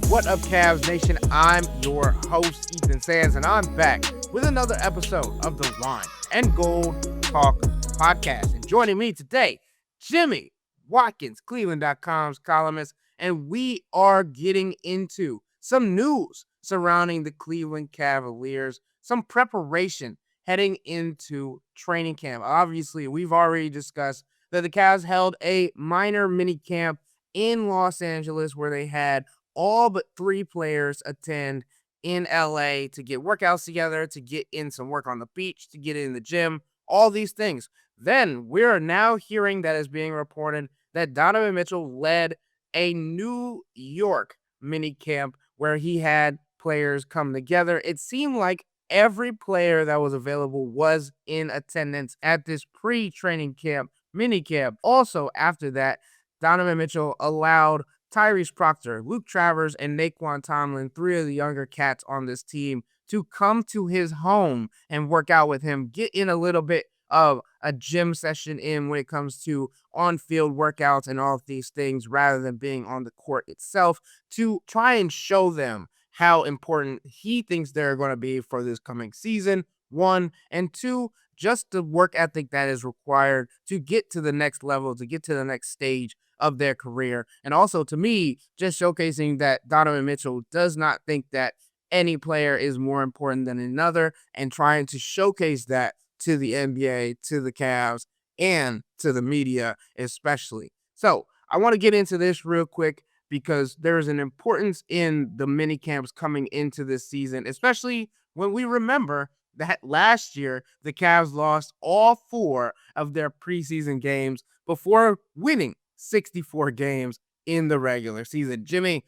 What up, Cavs Nation? I'm your host, Ethan Sands, and I'm back with another episode of the Wine and Gold Talk podcast. And joining me today, Jimmy Watkins, cleveland.com's columnist, and we are getting into some news surrounding the Cleveland Cavaliers, some preparation heading into training camp. Obviously, we've already discussed that the Cavs held a minor mini camp in Los Angeles where they had all but 3 players attend in LA to get workouts together, to get in some work on the beach, to get in the gym, all these things. Then we're now hearing that it's being reported that Donovan Mitchell led a New York mini camp where he had players come together. It seemed like every player that was available was in attendance at this pre-training camp, mini camp. Also, after that, Donovan Mitchell allowed Tyrese Proctor, Luke Travers, and Naquan Tomlin, 3 of the younger cats on this team, to come to his home and work out with him, get in a little bit of a gym session in when it comes to on-field workouts and all of these things rather than being on the court itself, to try and show them how important he thinks they're going to be for this coming season, 1, and 2, just the work ethic that is required to get to the next level, to get to the next stage of their career. And also, to me, just showcasing that Donovan Mitchell does not think that any player is more important than another, and trying to showcase that to the NBA, to the Cavs, and to the media especially. So I want to get into this real quick because there is an importance in the mini camps coming into this season, especially when we remember that last year the Cavs lost all 4 of their preseason games before winning 64 games in the regular season. Jimmy,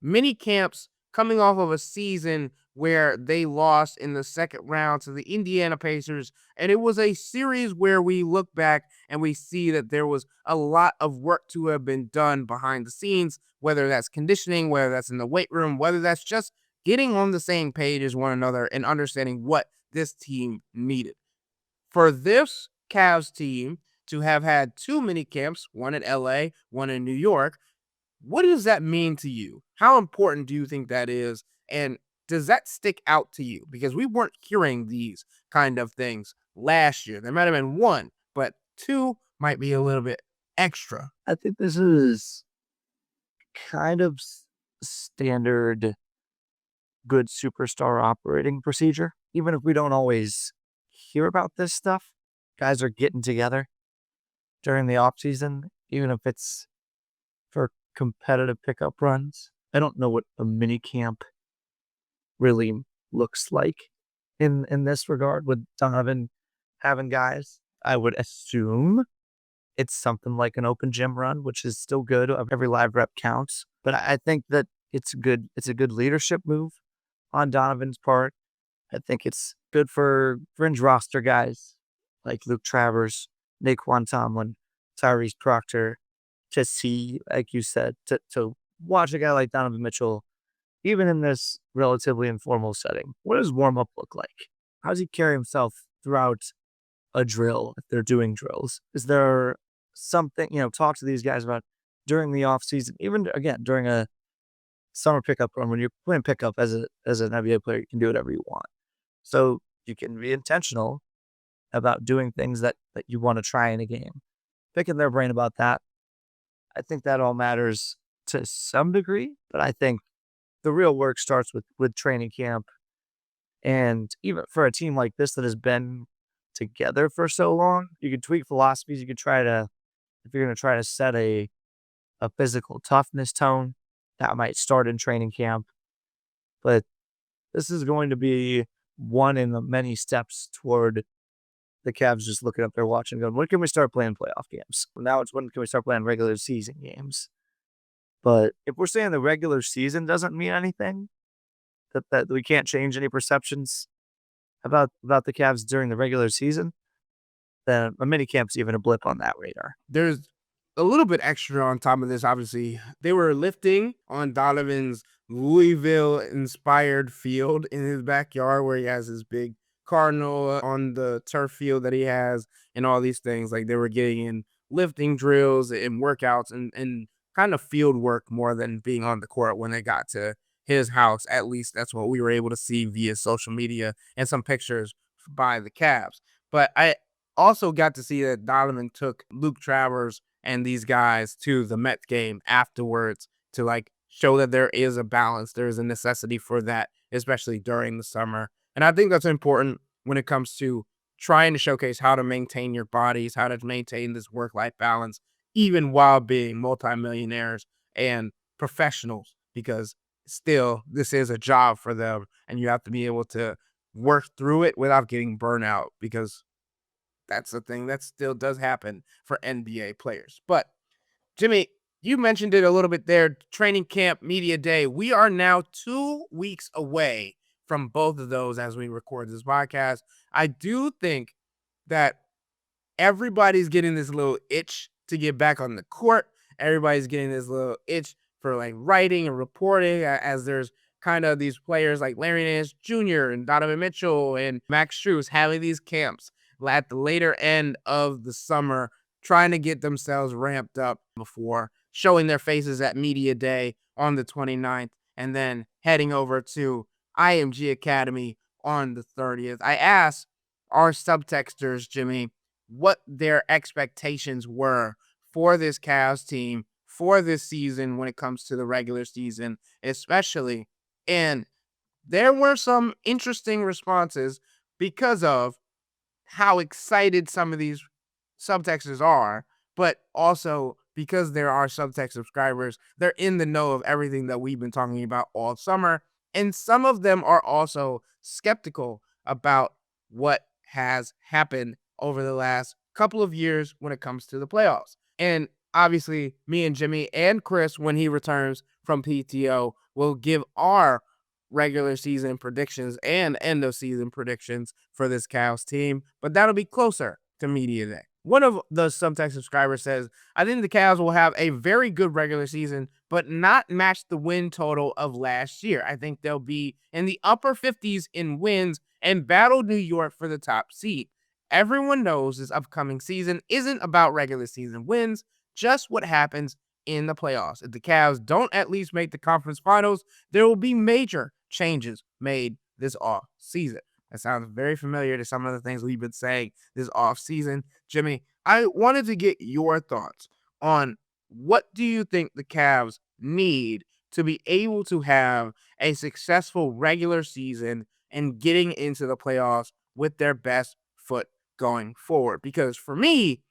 mini camps coming off of a season where they lost in the second round to the Indiana Pacers, and it was a series where we look back and we see that there was a lot of work to have been done behind the scenes, whether that's conditioning, whether that's in the weight room, whether that's just getting on the same page as one another and understanding what this team needed. For this Cavs team to have had 2 mini camps, one in LA, one in New York, what does that mean to you? How important do you think that is? And does that stick out to you? Because we weren't hearing these kind of things last year. There might have been 1, but 2 might be a little bit extra. I think this is kind of standard good superstar operating procedure. Even if we don't always hear about this stuff, guys are getting together during the offseason, even if it's for competitive pickup runs. I don't know what a mini camp really looks like in this regard with Donovan having guys. I would assume it's something like an open gym run, which is still good. Every live rep counts. But I think that it's a good leadership move on Donovan's part. I think it's good for fringe roster guys like Luke Travers, Naquan Tomlin, Tyrese Proctor, to see, like you said, to watch a guy like Donovan Mitchell, even in this relatively informal setting. What does warm-up look like? How does he carry himself throughout a drill if they're doing drills? Is there something, talk to these guys about during the off season, even again, during a summer pickup run, when you're playing pickup as an NBA player, you can do whatever you want. So you can be intentional about doing things that you want to try in a game. Picking their brain about that. I think that all matters to some degree, but I think the real work starts with training camp. And even for a team like this that has been together for so long, you can tweak philosophies. You could try to, if you're going to try to set a physical toughness tone, that might start in training camp. But this is going to be one in the many steps toward the Cavs just looking up their watch and going, when can we start playing playoff games? Well, now it's when can we start playing regular season games? But if we're saying the regular season doesn't mean anything, that we can't change any perceptions about the Cavs during the regular season, then a mini camp's even a blip on that radar. There's a little bit extra on top of this. Obviously, they were lifting on Donovan's Louisville-inspired field in his backyard where he has his big Cardinal on the turf field that he has and all these things. Like, they were getting in lifting drills and workouts and kind of field work more than being on the court when they got to his house. At least that's what we were able to see via social media and some pictures by the Cavs. But I also got to see that Donovan took Luke Travers and these guys to the Mets game afterwards to like show that there is a balance. There is a necessity for that, especially during the summer. And I think that's important when it comes to trying to showcase how to maintain your bodies, how to maintain this work-life balance, even while being multimillionaires and professionals, because still this is a job for them and you have to be able to work through it without getting burnout, because that's the thing that still does happen for NBA players. But Jimmy, you mentioned it a little bit there. Training camp, media day. We are now 2 weeks away from both of those as we record this podcast. I do think that everybody's getting this little itch to get back on the court. Everybody's getting this little itch for like writing and reporting, as there's kind of these players like Larry Nance Jr. and Donovan Mitchell and Max Strus having these camps at the later end of the summer, trying to get themselves ramped up before showing their faces at media day on the 29th and then heading over to IMG Academy on the 30th. I asked our subtexters, Jimmy, what their expectations were for this Cavs team for this season when it comes to the regular season, especially. And there were some interesting responses because of how excited some of these subtexters are, but also because there are subtext subscribers, they're in the know of everything that we've been talking about all summer. And some of them are also skeptical about what has happened over the last couple of years when it comes to the playoffs. And obviously, me and Jimmy and Chris, when he returns from PTO, will give our regular season predictions and end of season predictions for this Cavs team, but that'll be closer to media day. One of the subtext subscribers says, I think the Cavs will have a very good regular season, but not match the win total of last year. I think they'll be in the upper 50s in wins and battle New York for the top seed. Everyone knows this upcoming season isn't about regular season wins, just what happens in the playoffs. If the Cavs don't at least make the conference finals, there will be major changes made this off season. That sounds very familiar to some of the things we've been saying this off season. Jimmy, I wanted to get your thoughts on what do you think the Cavs need to be able to have a successful regular season and getting into the playoffs with their best foot going forward? Because for me,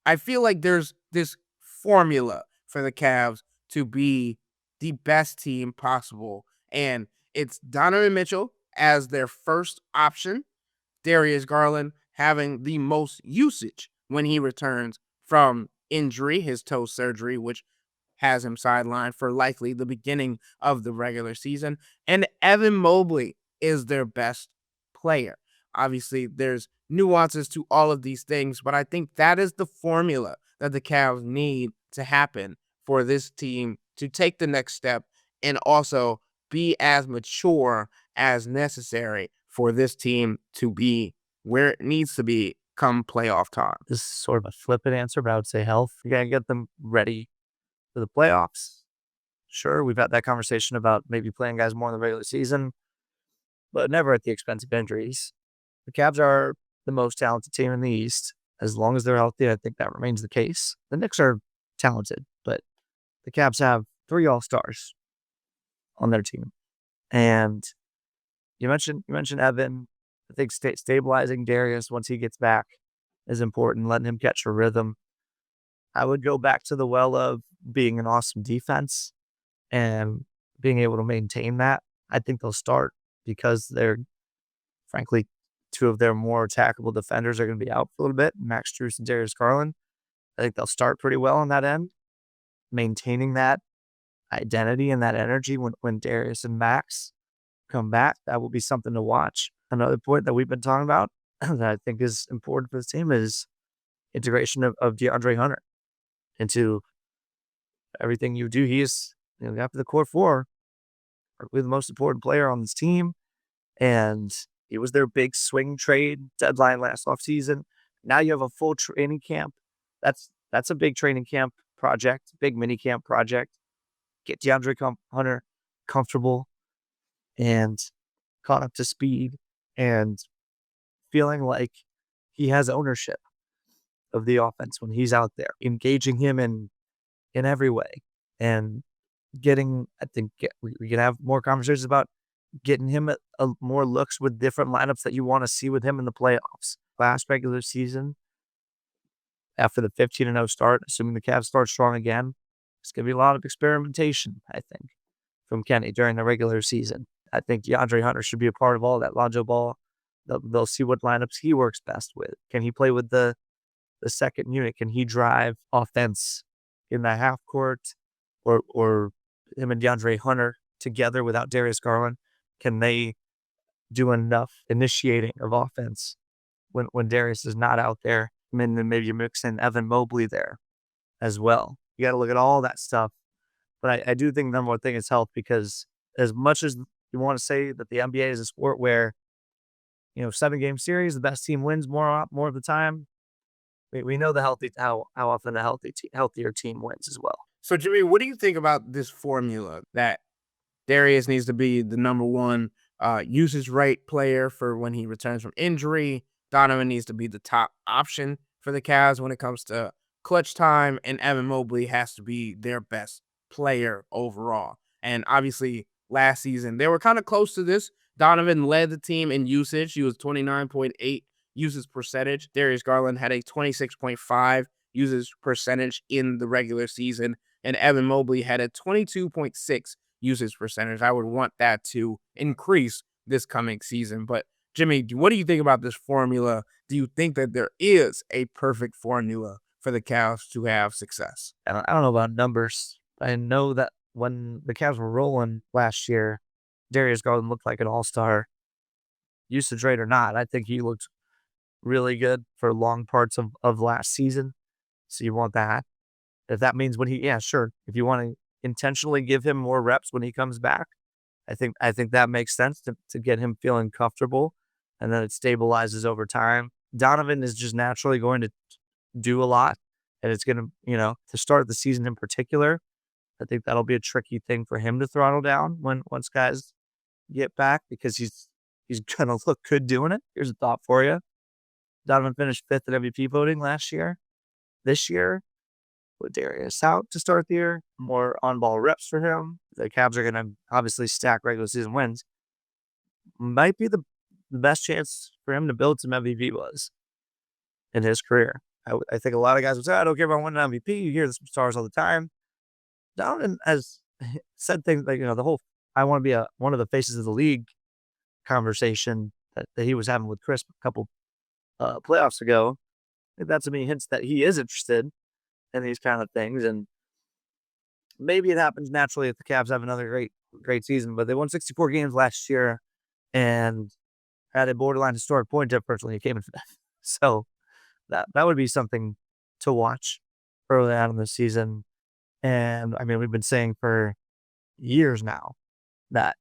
I feel like there's this formula for the Cavs to be the best team possible. And it's Donovan Mitchell as their first option, Darius Garland having the most usage when he returns from injury, his toe surgery, which has him sidelined for likely the beginning of the regular season. And Evan Mobley is their best player. Obviously, there's nuances to all of these things, but I think that is the formula that the Cavs need to happen for this team to take the next step and also be as mature as necessary for this team to be where it needs to be come playoff time. This is sort of a flippant answer, but I would say health. You got to get them ready for the playoffs. Sure, we've had that conversation about maybe playing guys more in the regular season, but never at the expense of injuries. The Cavs are the most talented team in the East. As long as they're healthy, I think that remains the case. The Knicks are talented, but the Cavs have 3 All-Stars on their team. And you mentioned Evan. I think stabilizing Darius once he gets back is important, letting him catch a rhythm. I would go back to the well of being an awesome defense and being able to maintain that. I think they'll start because they're, frankly, 2 of their more attackable defenders are going to be out for a little bit, Max Strus and Darius Garland. I think they'll start pretty well on that end, maintaining that identity and that energy when Darius and Max come back. That will be something to watch. Another point that we've been talking about that I think is important for this team is integration of DeAndre Hunter into everything you do. He is, after the core 4, probably the most important player on this team. And it was their big swing trade deadline last offseason. Now you have a full training camp. That's a big training camp project, big minicamp project. Get DeAndre Hunter comfortable and caught up to speed and feeling like he has ownership of the offense when he's out there, engaging him in every way, and we can have more conversations about getting him more looks with different lineups that you want to see with him in the playoffs. Last regular season, after the 15-0 start, assuming the Cavs start strong again, it's going to be a lot of experimentation, I think, from Kenny during the regular season. I think DeAndre Hunter should be a part of all that. Lonzo Ball, they'll see what lineups he works best with. Can he play with the second unit? Can he drive offense in the half court, or him and DeAndre Hunter together without Darius Garland? Can they do enough initiating of offense when Darius is not out there? And then maybe you mix in Evan Mobley there as well. You got to look at all that stuff. But I do think the number one thing is health, because as much as you want to say that the NBA is a sport where, 7-game series, the best team wins more of the time, we know how often the healthier team wins as well. So, Jimmy, what do you think about this formula that Darius needs to be the number one usage rate player for when he returns from injury? Donovan needs to be the top option for the Cavs when it comes to clutch time, and Evan Mobley has to be their best player overall. And obviously, last season, they were kind of close to this. Donovan led the team in usage. He was 29.8 usage percentage. Darius Garland had a 26.5 usage percentage in the regular season, and Evan Mobley had a 22.6 usage percentage. I would want that to increase this coming season. But Jimmy, what do you think about this formula? Do you think that there is a perfect formula for the Cavs to have success? I don't know about numbers. I know that when the Cavs were rolling last year, Darius Garland looked like an all-star, usage rate or not. I think he looked really good for long parts of last season. So you want that. If that means sure. If you want to intentionally give him more reps when he comes back, I think that makes sense to get him feeling comfortable, and then it stabilizes over time. Donovan is just naturally going to do a lot, and it's going to, to start the season in particular, I think that'll be a tricky thing for him to throttle down once guys get back, because he's going to look good doing it. Here's a thought for you. Donovan finished 5th in MVP voting last year. This year, with Darius out to start the year, more on-ball reps for him. The Cavs are going to obviously stack regular season wins. Might be the best chance for him to build some MVP buzz in his career. I think a lot of guys would say, I don't care about winning an MVP. You hear the stars all the time. Donovan has said things like, the whole I want to be one of the faces of the league conversation that he was having with Chris a couple playoffs ago. I think that's to me hints that he is interested in these kind of things, and maybe it happens naturally if the Cavs have another great season. But they won 64 games last year and had a borderline historic point differential when he came in 5th. So that would be something to watch early on in the season. And I mean, we've been saying for years now that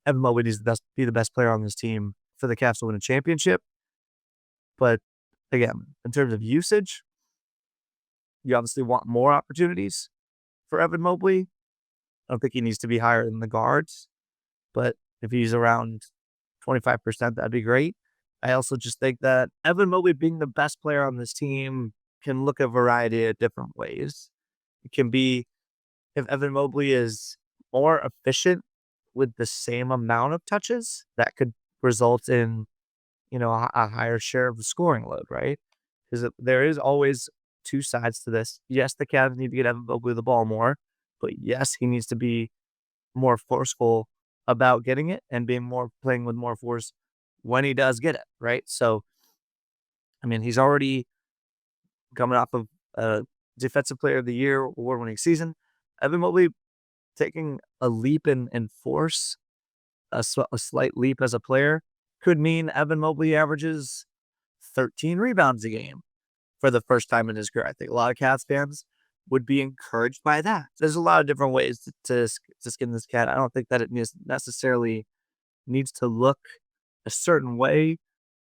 Evan Mobley needs to be the best player on this team for the Cavs to win a championship. But again, in terms of usage, you obviously want more opportunities for Evan Mobley. I don't think he needs to be higher than the guards, but if he's around 25%, that'd be great. I also just think that Evan Mobley being the best player on this team can look a variety of different ways. It can be if Evan Mobley is more efficient with the same amount of touches, that could result in, a higher share of the scoring load, right? Because there is always two sides to this. Yes, the Cavs need to get Evan Mobley the ball more, but yes, he needs to be more forceful about getting it and playing with more force when he does get it, right? So, I mean, he's already coming off of a Defensive Player of the Year award-winning season. Evan Mobley taking a leap in force, a slight leap as a player, could mean Evan Mobley averages 13 rebounds a game for the first time in his career. I think a lot of Cavs fans would be encouraged by that. There's a lot of different ways to skin this cat. I don't think that it necessarily needs to look a certain way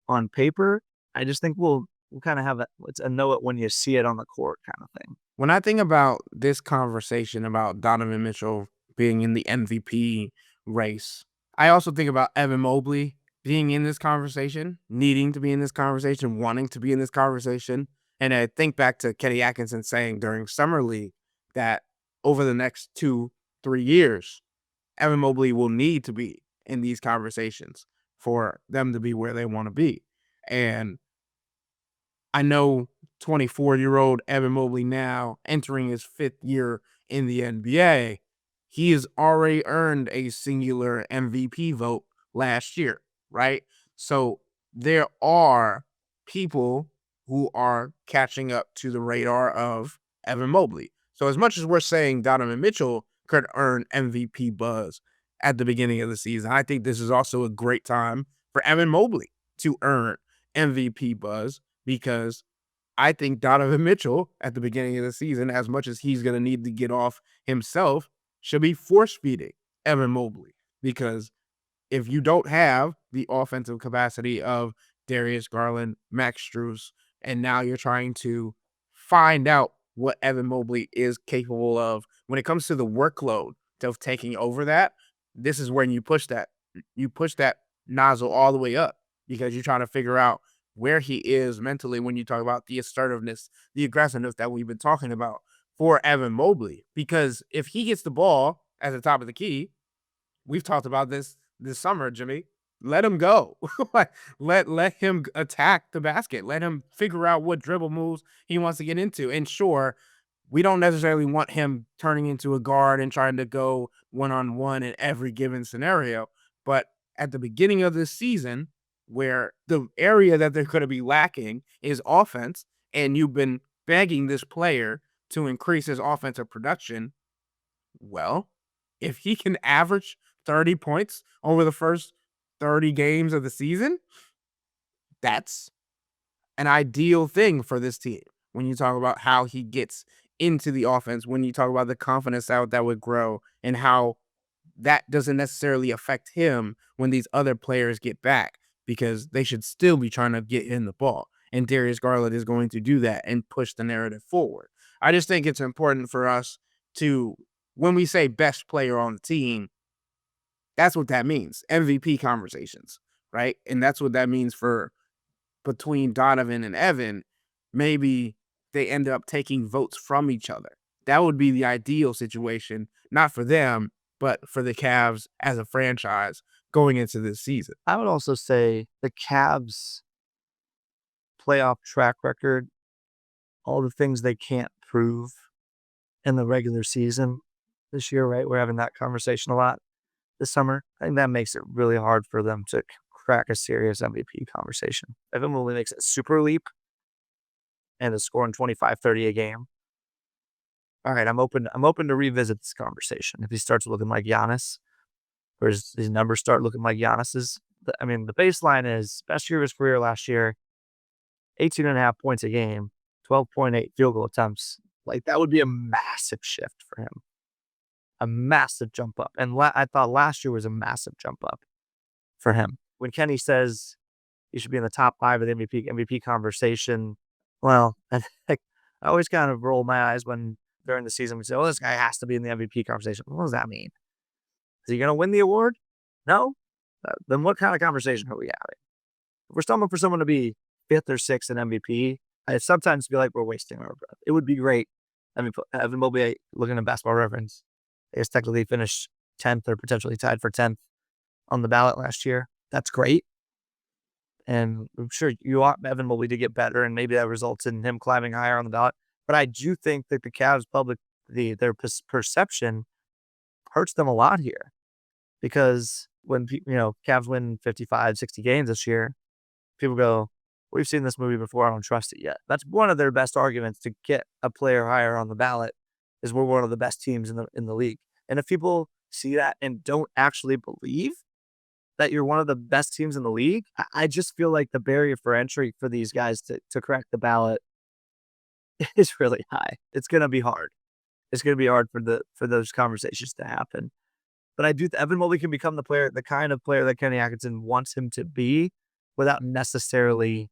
on paper. I just think we'll we kind of have it's a know it when you see it on the court kind of thing. When I think about this conversation about Donovan Mitchell being in the MVP race, I also think about Evan Mobley being in this conversation, needing to be in this conversation, wanting to be in this conversation. And I think back to Kenny Atkinson saying during Summer League that over the next 2-3 years, Evan Mobley will need to be in these conversations for them to be where they want to be. And I know 24-year-old Evan Mobley now entering his 5th year in the NBA, he has already earned a singular MVP vote last year, right? So there are people who are catching up to the radar of Evan Mobley. So as much as we're saying Donovan Mitchell could earn MVP buzz at the beginning of the season, I think this is also a great time for Evan Mobley to earn MVP buzz, because I think Donovan Mitchell at the beginning of the season, as much as he's going to need to get off himself, should be force feeding Evan Mobley, because if you don't have the offensive capacity of Darius Garland, Max Strus, and now you're trying to find out what Evan Mobley is capable of when it comes to the workload of taking over that, this is when you push that. You push that nozzle all the way up, because you're trying to figure out where he is mentally when you talk about the assertiveness, the aggressiveness that we've been talking about for Evan Mobley. Because if he gets the ball at the top of the key, we've talked about this summer, Jimmy. Let him go. let him attack the basket. Let him figure out what dribble moves he wants to get into. And sure, we don't necessarily want him turning into a guard and trying to go one-on-one in every given scenario. But at the beginning of this season, where the area that they're going to be lacking is offense, and you've been begging this player to increase his offensive production, well, if he can average 30 points over the first 30 games of the season, that's an ideal thing for this team. When you talk about how he gets into the offense, when you talk about the confidence that would grow, and how that doesn't necessarily affect him when these other players get back, because they should still be trying to get in the ball. And Darius Garland is going to do that and push the narrative forward. I just think it's important for us to, when we say best player on the team, that's what that means. MVP conversations, right? And that's what that means for between Donovan and Evan. Maybe they end up taking votes from each other. That would be the ideal situation, not for them, but for the Cavs as a franchise going into this season. I would also say the Cavs' playoff track record, all the things they can't prove in the regular season this year, right? We're having that conversation a lot this summer. I think that makes it really hard for them to crack a serious MVP conversation. Evan Mobley makes a super leap and is scoring 25-30 a game. All right, I'm open to revisit this conversation. If he starts looking like Giannis, or his numbers start looking like Giannis's. I mean, the baseline is best year of his career last year, 18.5 points a game, 12.8 field goal attempts. Like, that would be a massive shift for him. A massive jump up. And I thought last year was a massive jump up for him. When Kenny says he should be in the top 5 of the MVP conversation, well, I always kind of roll my eyes when during the season we say, oh, this guy has to be in the MVP conversation. What does that mean? Is he going to win the award? No? Then what kind of conversation are we having? If we're stumbling for someone to be 5th or 6th in MVP, I sometimes feel like we're wasting our breath. It would be great. I mean, Evan Mobley, looking at Basketball Reference, he has technically finished 10th or potentially tied for 10th on the ballot last year. That's great. And I'm sure you want Evan Mobley to get better, and maybe that results in him climbing higher on the ballot. But I do think that the Cavs public, their perception hurts them a lot here, because when Cavs win 55, 60 games this year, people go, we've seen this movie before, I don't trust it yet. That's one of their best arguments to get a player higher on the ballot, is we're one of the best teams in the league. And if people see that and don't actually believe that you're one of the best teams in the league, I just feel like the barrier for entry for these guys to crack the ballot is really high. It's going to be hard. It's going to be hard for those conversations to happen. But I do Evan Mobley can become the kind of player that Kenny Atkinson wants him to be, without necessarily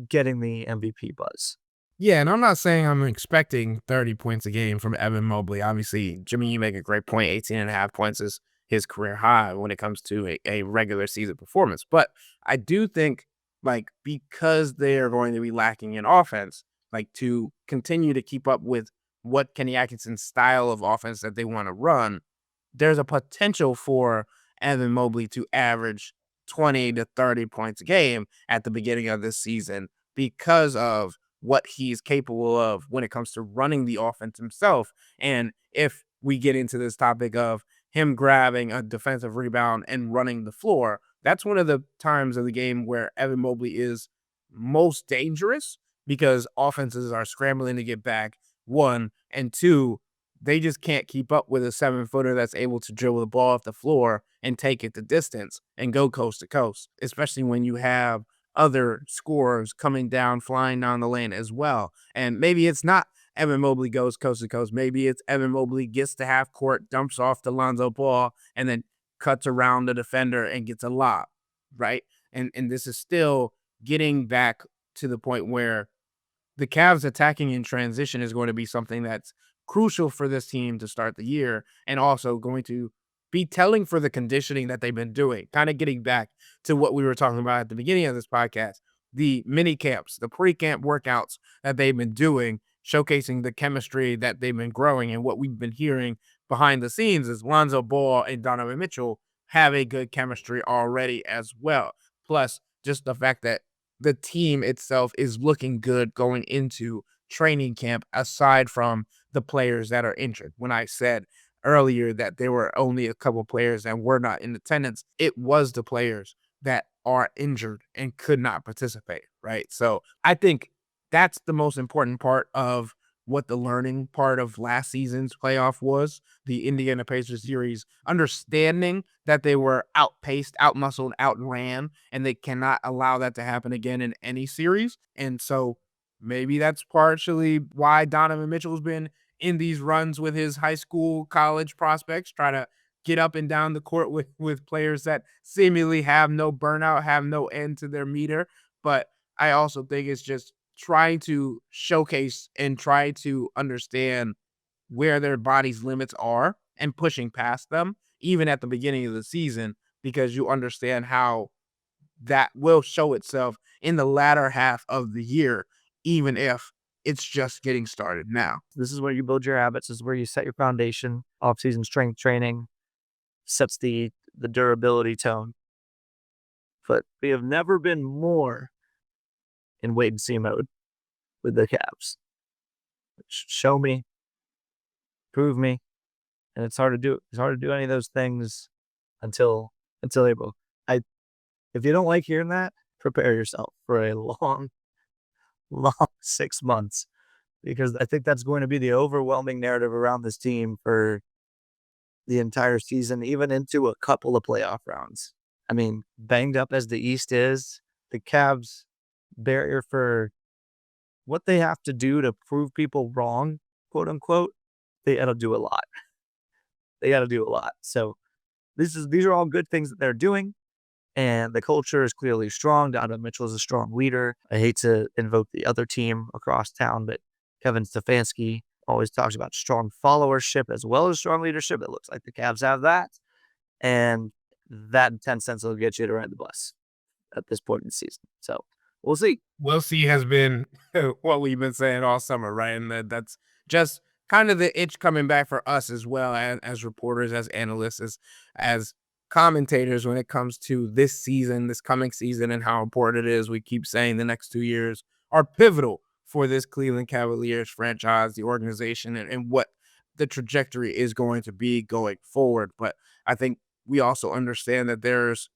getting the MVP buzz. Yeah, and I'm not saying I'm expecting 30 points a game from Evan Mobley. Obviously, Jimmy, you make a great point. 18.5 points is his career high when it comes to a regular season performance. But I do think, like, because they are going to be lacking in offense, like, to continue to keep up with what Kenny Atkinson's style of offense that they want to run, there's a potential for Evan Mobley to average 20 to 30 points a game at the beginning of this season because of what he's capable of when it comes to running the offense himself. And if we get into this topic of him grabbing a defensive rebound and running the floor, that's one of the times of the game where Evan Mobley is most dangerous because offenses are scrambling to get back, one, and two, they just can't keep up with a 7-footer that's able to dribble the ball off the floor and take it the distance and go coast to coast, especially when you have other scorers coming down, flying down the lane as well. And maybe it's not Evan Mobley goes coast to coast. Maybe it's Evan Mobley gets to half court, dumps off to Lonzo Ball, and then cuts around the defender and gets a lob, right? And this is still getting back to the point where the Cavs attacking in transition is going to be something that's crucial for this team to start the year and also going to be telling for the conditioning that they've been doing. Kind of getting back to what we were talking about at the beginning of this podcast, the mini camps, the pre-camp workouts that they've been doing, showcasing the chemistry that they've been growing. And what we've been hearing behind the scenes is Lonzo Ball and Donovan Mitchell have a good chemistry already as well. Plus, just the fact that the team itself is looking good going into training camp aside from the players that are injured. When I said earlier that there were only a couple players that were not in attendance, it was the players that are injured and could not participate, right? So I think that's the most important part of what the learning part of last season's playoff was, the Indiana Pacers series, understanding that they were outpaced, outmuscled, outran, and they cannot allow that to happen again in any series. And so maybe that's partially why Donovan Mitchell's been in these runs with his high school, college prospects, try to get up and down the court with players that seemingly have no burnout, have no end to their meter. But I also think it's just trying to showcase and try to understand where their body's limits are and pushing past them, even at the beginning of the season, because you understand how that will show itself in the latter half of the year, even if it's just getting started now. This is where you build your habits. This is where you set your foundation. Off-season strength training sets the durability tone. But we have never been more in wait and see mode with the Cavs. Show me, prove me, and it's hard to do. It's hard to do any of those things until April. If you don't like hearing that, prepare yourself for a long 6 months, because I think that's going to be the overwhelming narrative around this team for the entire season, even into a couple of playoff rounds. I mean, banged up as the East is, the Cavs barrier for what they have to do to prove people wrong, quote unquote, they got to do a lot. They got to do a lot. So these are all good things that they're doing. And the culture is clearly strong. Donovan Mitchell is a strong leader. I hate to invoke the other team across town, but Kevin Stefanski always talks about strong followership as well as strong leadership. It looks like the Cavs have that. And that in 10 cents will get you to ride the bus at this point in the season. So we'll see. We'll see has been what we've been saying all summer, right? And that's just kind of the itch coming back for us as well as reporters, as analysts, as commentators when it comes to this season, this coming season, and how important it is. We keep saying the next 2 years are pivotal for this Cleveland Cavaliers franchise, the organization, and what the trajectory is going to be going forward. But I think we also understand that there's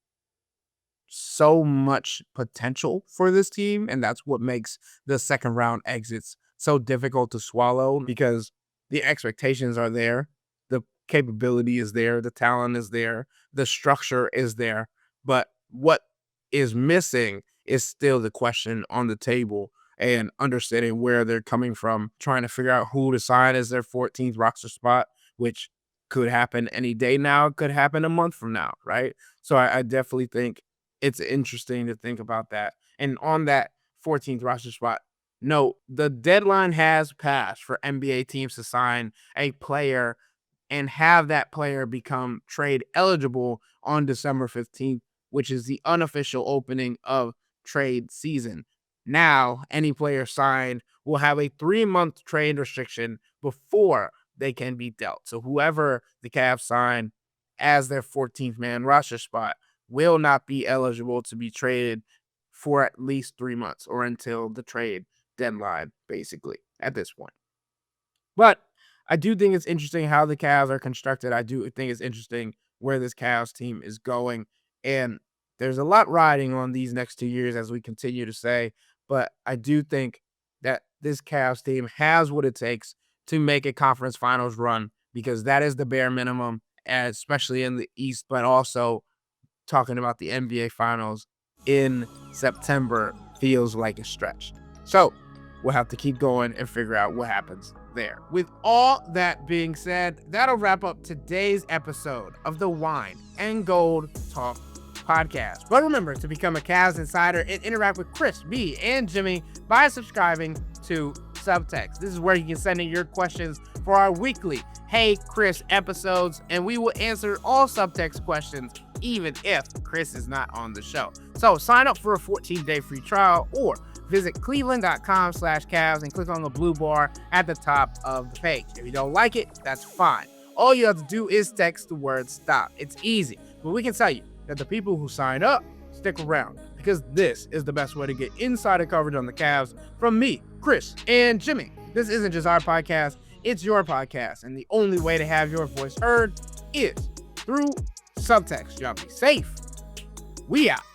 so much potential for this team, and that's what makes the second round exits so difficult to swallow because the expectations are there, the capability is there, the talent is there, the structure is there, but what is missing is still the question on the table and understanding where they're coming from, trying to figure out who to sign as their 14th roster spot, which could happen any day now, could happen a month from now, right? So I definitely think it's interesting to think about that. And on that 14th roster spot. No, the deadline has passed for NBA teams to sign a player and have that player become trade eligible on December 15th, which is the unofficial opening of trade season. Now, any player signed will have a 3-month trade restriction before they can be dealt. So whoever the Cavs sign as their 14th man roster spot will not be eligible to be traded for at least 3 months or until the trade deadline, basically, at this point. But I do think it's interesting how the Cavs are constructed. I do think it's interesting where this Cavs team is going. And there's a lot riding on these next 2 years, as we continue to say. But I do think that this Cavs team has what it takes to make a conference finals run, because that is the bare minimum, especially in the East, but also talking about the NBA finals in September feels like a stretch. So we'll have to keep going and figure out what happens there. With all that being said, that'll wrap up today's episode of the Wine and Gold Talk podcast. But remember to become a Cavs insider and interact with Chris, me, and Jimmy by subscribing to Subtext. This is where you can send in your questions for our weekly Hey Chris episodes, and we will answer all Subtext questions even if Chris is not on the show. So sign up for a 14-day free trial or visit cleveland.com/Cavs and click on the blue bar at the top of the page. If you don't like it, that's fine. All you have to do is text the word STOP. It's easy, but we can tell you that the people who sign up stick around, because this is the best way to get insider coverage on the Cavs from me, Chris, and Jimmy. This isn't just our podcast, it's your podcast, and the only way to have your voice heard is through Subtext. Y'all be safe. We out.